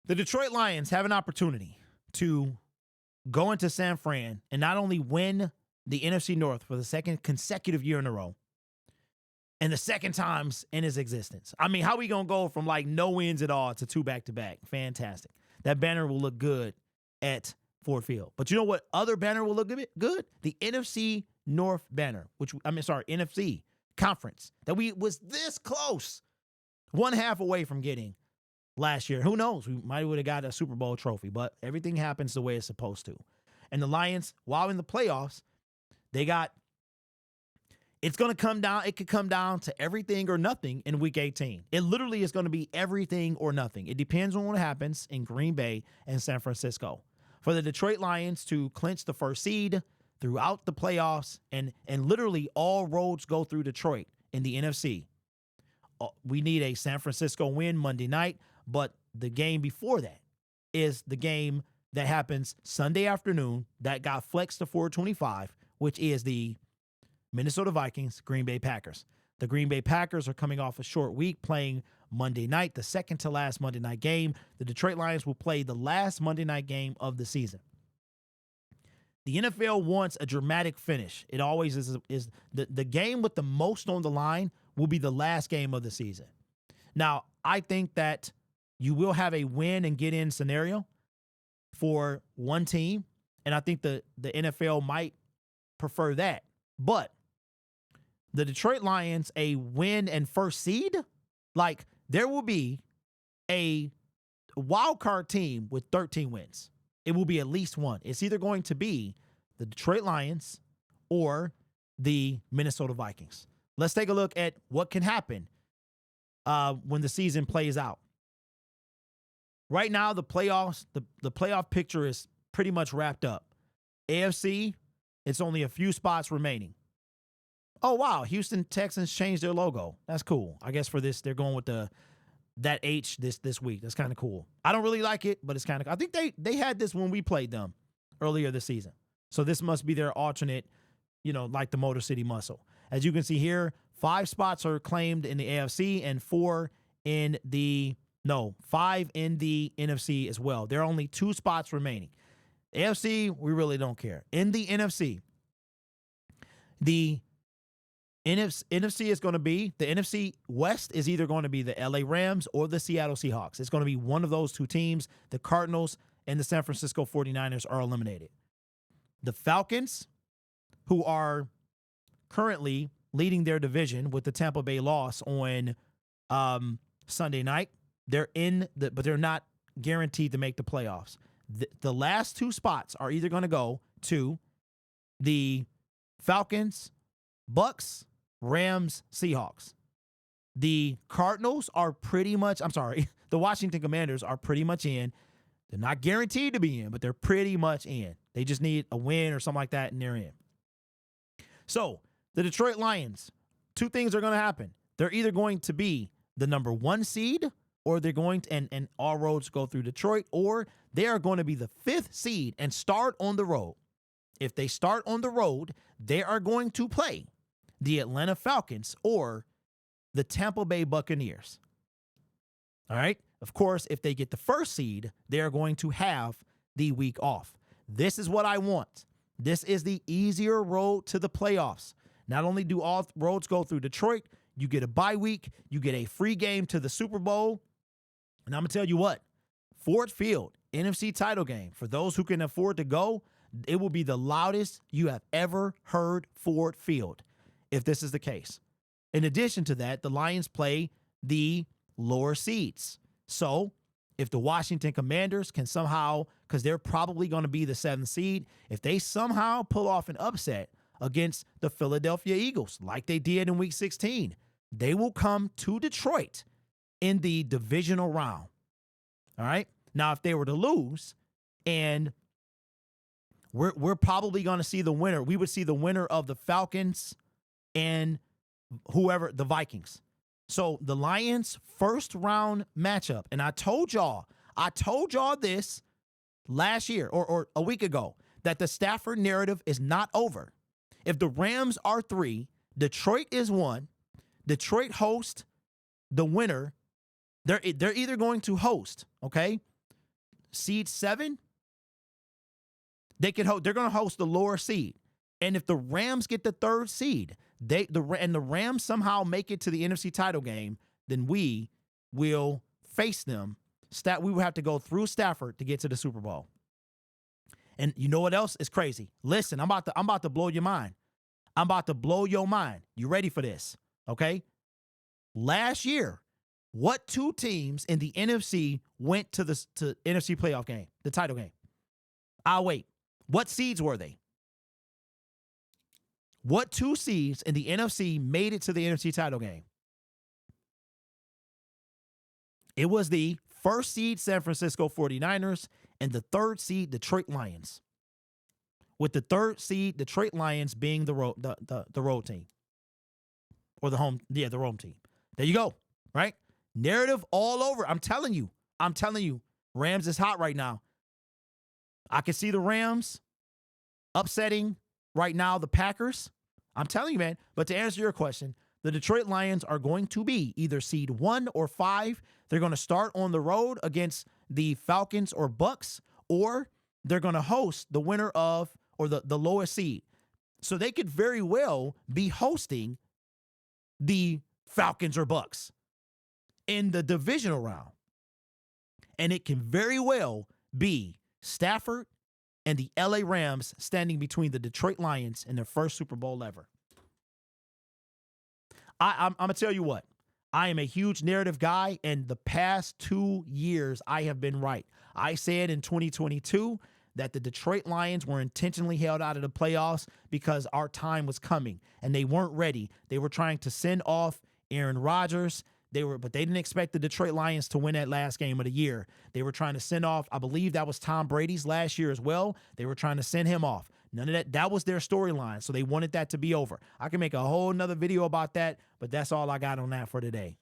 The Detroit Lions have an opportunity to go into San Fran and not only win the NFC North for the second consecutive year in a row, and the second times in his existence. I mean, how we going to go from like no wins at all to 2 back-to-back? Fantastic. That banner will look good at Ford Field. But you know what other banner will look good? The NFC North banner, NFC conference that we was this close, one half away from getting last year. Who knows? We might would have got a Super Bowl trophy, but everything happens the way it's supposed to. And the Lions, while in the playoffs, it's going to come down. It could come down to everything or nothing in Week 18. It literally is going to be everything or nothing. It depends on what happens in Green Bay and San Francisco. For the Detroit Lions to clinch the first seed throughout the playoffs, and literally all roads go through Detroit in the NFC. We need a San Francisco win Monday night, but the game before that is the game that happens Sunday afternoon that got flexed to 425, which is the Minnesota Vikings, Green Bay Packers. The Green Bay Packers are coming off a short week playing Monday night, the second to last Monday night game. The Detroit Lions will play the last Monday night game of the season. The NFL wants a dramatic finish. It always is the game with the most on the line will be the last game of the season. Now, I think that you will have a win and get in scenario for one team, and I think the NFL might prefer that. But the Detroit Lions, a win and first seed, like there will be a wild card team with 13 wins. It will be at least one. It's either going to be the Detroit Lions or the Minnesota Vikings. Let's take a look at what can happen when the season plays out. Right now, the playoffs, the playoff picture is pretty much wrapped up. AFC, it's only a few spots remaining. Oh, wow. Houston Texans changed their logo. That's cool. I guess for this, they're going with that H this week. That's kind of cool. I don't really like it, but it's kind of, I think they had this when we played them earlier this season. So this must be their alternate, like the Motor City Muscle. As you can see here, 5 spots are claimed in the AFC and 5 in the NFC as well. There are only 2 spots remaining. AFC, we really don't care. In the NFC, the NFC is going to be, the NFC West is either going to be the LA Rams or the Seattle Seahawks. It's going to be one of those 2 teams. The Cardinals and the San Francisco 49ers are eliminated. The Falcons, who are currently leading their division with the Tampa Bay loss on Sunday night, they're but they're not guaranteed to make the playoffs. The last 2 spots are either going to go to the Falcons, Bucks, Rams, Seahawks. The Cardinals are the Washington Commanders are pretty much in. They're not guaranteed to be in, but they're pretty much in. They just need a win or something like that, and they're in. So, the Detroit Lions, 2 things are going to happen. They're either going to be the number 1 seed, or they're going to, and all roads go through Detroit, or they are going to be the 5th seed and start on the road. If they start on the road, they are going to play the Atlanta Falcons or the Tampa Bay Buccaneers. All right? Of course, if they get the 1st seed, they are going to have the week off. This is what I want. This is the easier road to the playoffs. Not only do all roads go through Detroit, you get a bye week, you get a free game to the Super Bowl. And I'm going to tell you what, Ford Field, NFC title game, for those who can afford to go, it will be the loudest you have ever heard Ford Field, if this is the case. In addition to that, the Lions play the lower seeds. So if the Washington Commanders can somehow, because they're probably going to be the 7th seed, if they somehow pull off an upset against the Philadelphia Eagles, like they did in Week 16, they will come to Detroit in the divisional round. All right? Now, if they were to lose, and we're probably going to see the winner. We would see the winner of the Falcons and the Vikings. So the Lions' first round matchup, and I told y'all this last year or a week ago, that the Stafford narrative is not over. If the Rams are 3, Detroit is 1, Detroit hosts the winner. They're either going to host, okay, seed 7, they're going to host the lower seed. And if the Rams get the 3rd seed, and the Rams somehow make it to the NFC title game, then we will face them. We will have to go through Stafford to get to the Super Bowl. And you know what else is crazy? Listen, I'm about to blow your mind. I'm about to blow your mind. You ready for this? Okay? Last year, what 2 teams in the NFC went to NFC playoff game, the title game? I'll wait. What seeds were they? What 2 seeds in the NFC made it to the NFC title game? It was the 1st seed San Francisco 49ers and the 3rd seed Detroit Lions. With the 3rd seed Detroit Lions being the road team. Or the home team. There you go, right? Narrative all over. I'm telling you, Rams is hot right now. I can see the Rams upsetting right now the Packers. I'm telling you, man. But to answer your question, the Detroit Lions are going to be either seed 1 or 5. They're going to start on the road against the Falcons or Bucks, or they're going to host the winner of, or the lowest seed. So they could very well be hosting the Falcons or Bucks in the divisional round. And it can very well be Stafford and the LA Rams standing between the Detroit Lions and their first Super Bowl ever. I'm going to tell you what. I am a huge narrative guy, and the past 2 years, I have been right. I said in 2022 that the Detroit Lions were intentionally held out of the playoffs because our time was coming, and they weren't ready. They were trying to send off Aaron Rodgers. But they didn't expect the Detroit Lions to win that last game of the year. They were trying to send off, I believe that was Tom Brady's last year as well. They were trying to send him off. None of that. That was their storyline. So they wanted that to be over. I can make a whole nother video about that, but that's all I got on that for today.